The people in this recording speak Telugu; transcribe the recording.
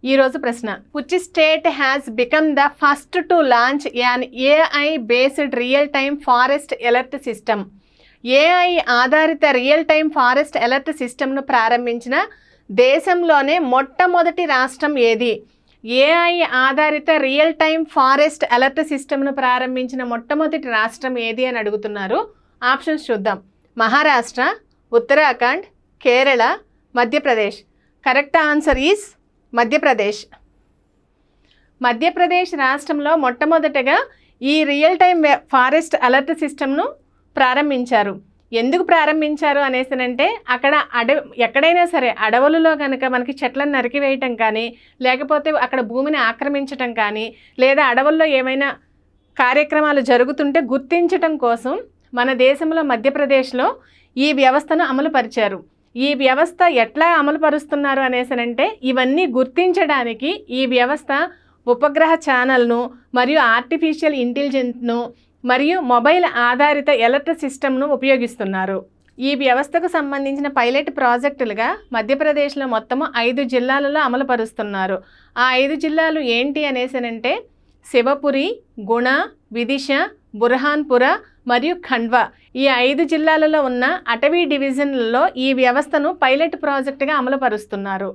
ఈరోజు ప్రశ్న, which state has become the first to launch an AI based real time forest alert system? AI ఆధారిత రియల్ టైమ్ ఫారెస్ట్ అలర్ట్ సిస్టమ్ను ప్రారంభించిన దేశంలోనే మొట్టమొదటి రాష్ట్రం ఏది? ఏఐ ఆధారిత రియల్ టైమ్ ఫారెస్ట్ అలర్ట్ సిస్టమ్ను ప్రారంభించిన మొట్టమొదటి రాష్ట్రం ఏది అని అడుగుతున్నారు. ఆప్షన్స్ చూద్దాం. Maharashtra, Uttarakhand, Kerala, Madhya Pradesh. Correct answer is Madhya Pradesh. Madhya Pradesh రాష్ట్రంలో మొట్టమొదటగా ఈ రియల్ టైమ్ ఫారెస్ట్ అలర్ట్ సిస్టమ్ను ప్రారంభించారు. ఎందుకు ప్రారంభించారు అనేసినంటే అక్కడ ఎక్కడైనా సరే అడవులలో కనుక మనకి చెట్లను నరికివేయటం కానీ, లేకపోతే అక్కడ భూమిని ఆక్రమించటం కానీ, లేదా అడవుల్లో ఏమైనా కార్యక్రమాలు జరుగుతుంటే గుర్తించటం కోసం మన దేశంలో మధ్యప్రదేశ్లో ఈ వ్యవస్థను అమలుపరిచారు. ఈ వ్యవస్థ ఎట్లా అమలుపరుస్తున్నారు అనేసినంటే ఇవన్నీ గుర్తించడానికి ఈ వ్యవస్థ ఉపగ్రహ ఛానల్ను మరియు ఆర్టిఫిషియల్ ఇంటెలిజెన్స్ను మరియు మొబైల్ ఆధారిత అలర్ట్ సిస్టమ్ను ఉపయోగిస్తున్నారు. ఈ వ్యవస్థకు సంబంధించిన పైలట్ ప్రాజెక్టులుగా మధ్యప్రదేశ్లో మొత్తము 5 జిల్లాలలో అమలుపరుస్తున్నారు. ఆ 5 జిల్లాలు ఏంటి అనేసినంటే శివపురి, గుణ, విదిశ, బుర్హాన్పుర మరియు ఖండ్వా. ఈ 5 జిల్లాలలో ఉన్న అటవీ డివిజన్లలో ఈ వ్యవస్థను పైలట్ ప్రాజెక్టుగా అమలుపరుస్తున్నారు.